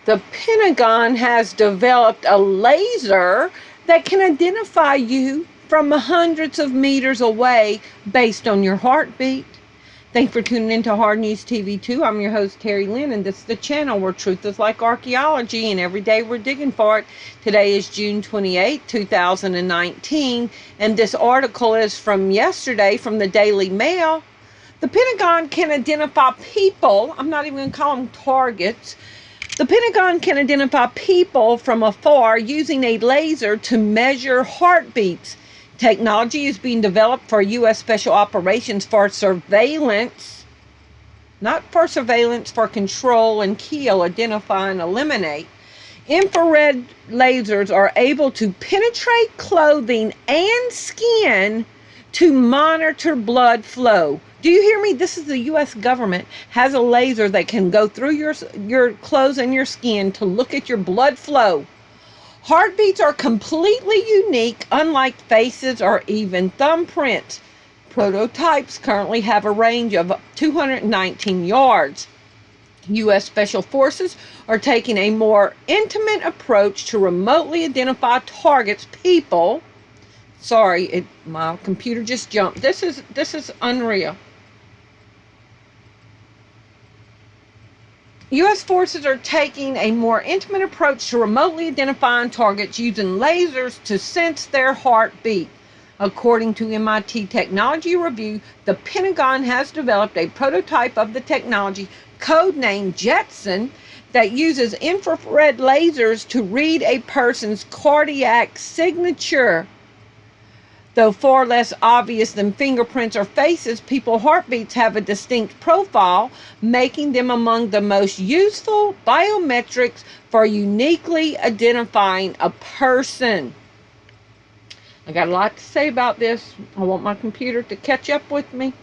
The Pentagon has developed a laser that can identify you from hundreds of meters away based on your heartbeat. Thanks for tuning in to Hard News TV 2. I'm your host, Terry Lynn, and this is the channel where truth is like archaeology, and every day we're digging for it. Today is June 28, 2019, and this article is from yesterday from the Daily Mail. The Pentagon can identify people, I'm not even going to call them targets. The Pentagon can identify people from afar using a laser to measure heartbeats. Technology is being developed for U.S. Special Operations for surveillance, not for surveillance, for control and kill, identify, and eliminate. Infrared lasers are able to penetrate clothing and skin to monitor blood flow. Do you hear me? This is the U.S. government has a laser that can go through your clothes and your skin to look at your blood flow. Heartbeats are completely unique, unlike faces or even thumbprints. Prototypes currently have a range of 219 yards. U.S. Special Forces are taking a more intimate approach to remotely identify targets, people. Sorry, my computer just jumped. This is unreal. U.S. forces are taking a more intimate approach to remotely identifying targets using lasers to sense their heartbeat. According to MIT Technology Review, the Pentagon has developed a prototype of the technology, codenamed Jetson, that uses infrared lasers to read a person's cardiac signature. Though far less obvious than fingerprints or faces, people's heartbeats have a distinct profile, making them among the most useful biometrics for uniquely identifying a person. I got a lot to say about this. I want my computer to catch up with me.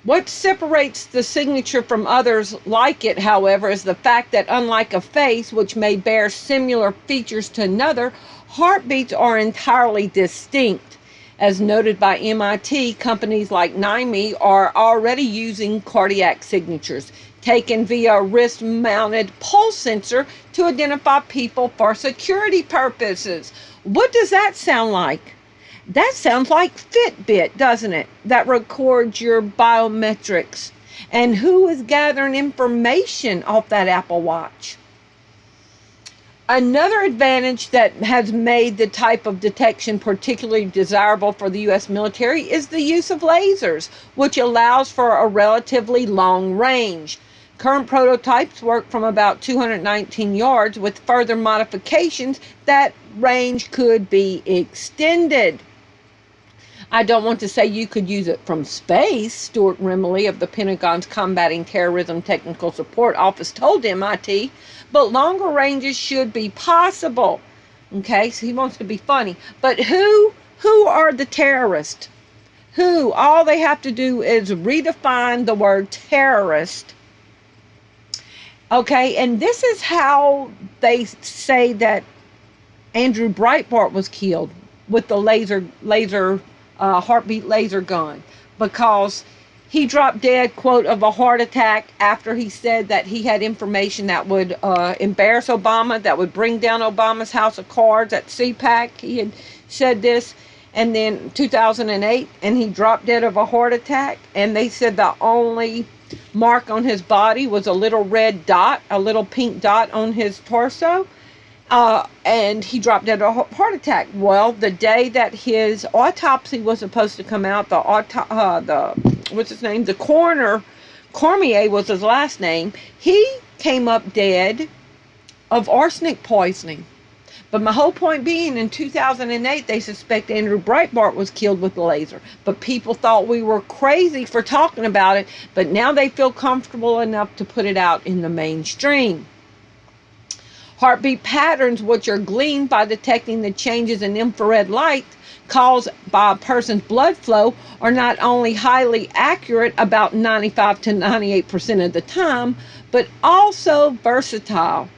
What separates the signature from others like it, however, is the fact that unlike a face, which may bear similar features to another, heartbeats are entirely distinct. As noted by MIT, companies like NIME are already using cardiac signatures, taken via a wrist-mounted pulse sensor to identify people for security purposes. What does that sound like? That sounds like Fitbit, doesn't it? That records your biometrics. And who is gathering information off that Apple Watch? Another advantage that has made the type of detection particularly desirable for the U.S. military is the use of lasers, which allows for a relatively long range. Current prototypes work from about 219 yards. With further modifications, that range could be extended. I don't want to say you could use it from space, Stuart Rimley of the Pentagon's Combating Terrorism Technical Support Office told MIT, but longer ranges should be possible. Okay, so he wants to be funny. But who are the terrorists? Who? All they have to do is redefine the word terrorist. Okay, and this is how they say that Andrew Breitbart was killed, with the heartbeat laser gun, because he dropped dead, quote, of a heart attack after he said that he had information that would embarrass Obama, that would bring down Obama's house of cards at CPAC. He had said this, and then 2008, and he dropped dead of a heart attack, and they said the only mark on his body was a little red dot, a little pink dot on his torso. And he dropped dead of a heart attack. Well, the day that his autopsy was supposed to come out, the coroner, Cormier was his last name, he came up dead of arsenic poisoning. But my whole point being, in 2008, they suspect Andrew Breitbart was killed with the laser. But people thought we were crazy for talking about it, but now they feel comfortable enough to put it out in the mainstream. Heartbeat patterns, which are gleaned by detecting the changes in infrared light caused by a person's blood flow, are not only highly accurate about 95 to 98% of the time, but also versatile.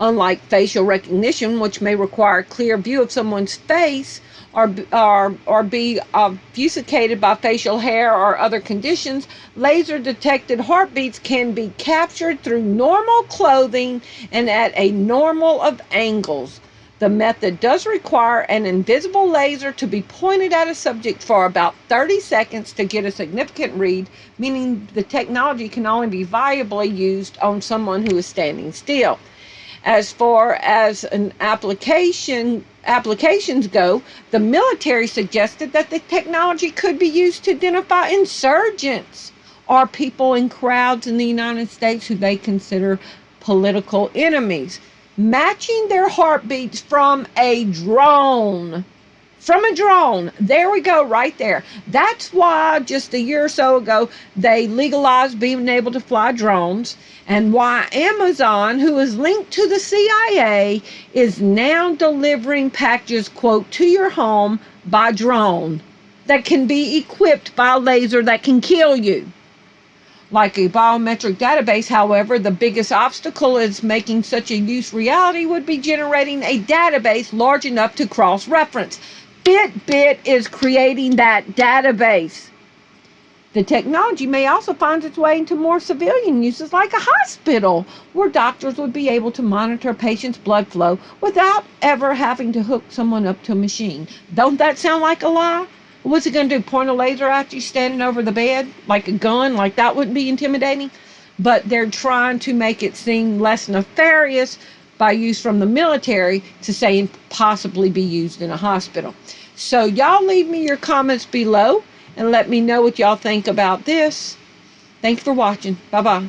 Unlike facial recognition, which may require a clear view of someone's face, or be obfuscated by facial hair or other conditions, laser detected heartbeats can be captured through normal clothing and at a normal of angles. The method does require an invisible laser to be pointed at a subject for about 30 seconds to get a significant read, meaning the technology can only be viably used on someone who is standing still. As far as applications go, the military suggested that the technology could be used to identify insurgents or people in crowds in the United States who they consider political enemies, matching their heartbeats from a drone. From a drone. There we go, right there. That's why just a year or so ago they legalized being able to fly drones, and why Amazon, who is linked to the CIA, is now delivering packages, quote, to your home by drone that can be equipped by a laser that can kill you. Like a biometric database, however, the biggest obstacle is making such a use reality would be generating a database large enough to cross-reference. Fitbit is creating that database. The technology may also find its way into more civilian uses like a hospital, where doctors would be able to monitor a patient's blood flow without ever having to hook someone up to a machine. Don't that sound like a lie? What's it going to do, point a laser at you standing over the bed like a gun? Like that wouldn't be intimidating? But they're trying to make it seem less nefarious by use from the military to say possibly be used in a hospital. So y'all leave me your comments below and let me know what y'all think about this. Thanks for watching. Bye-bye.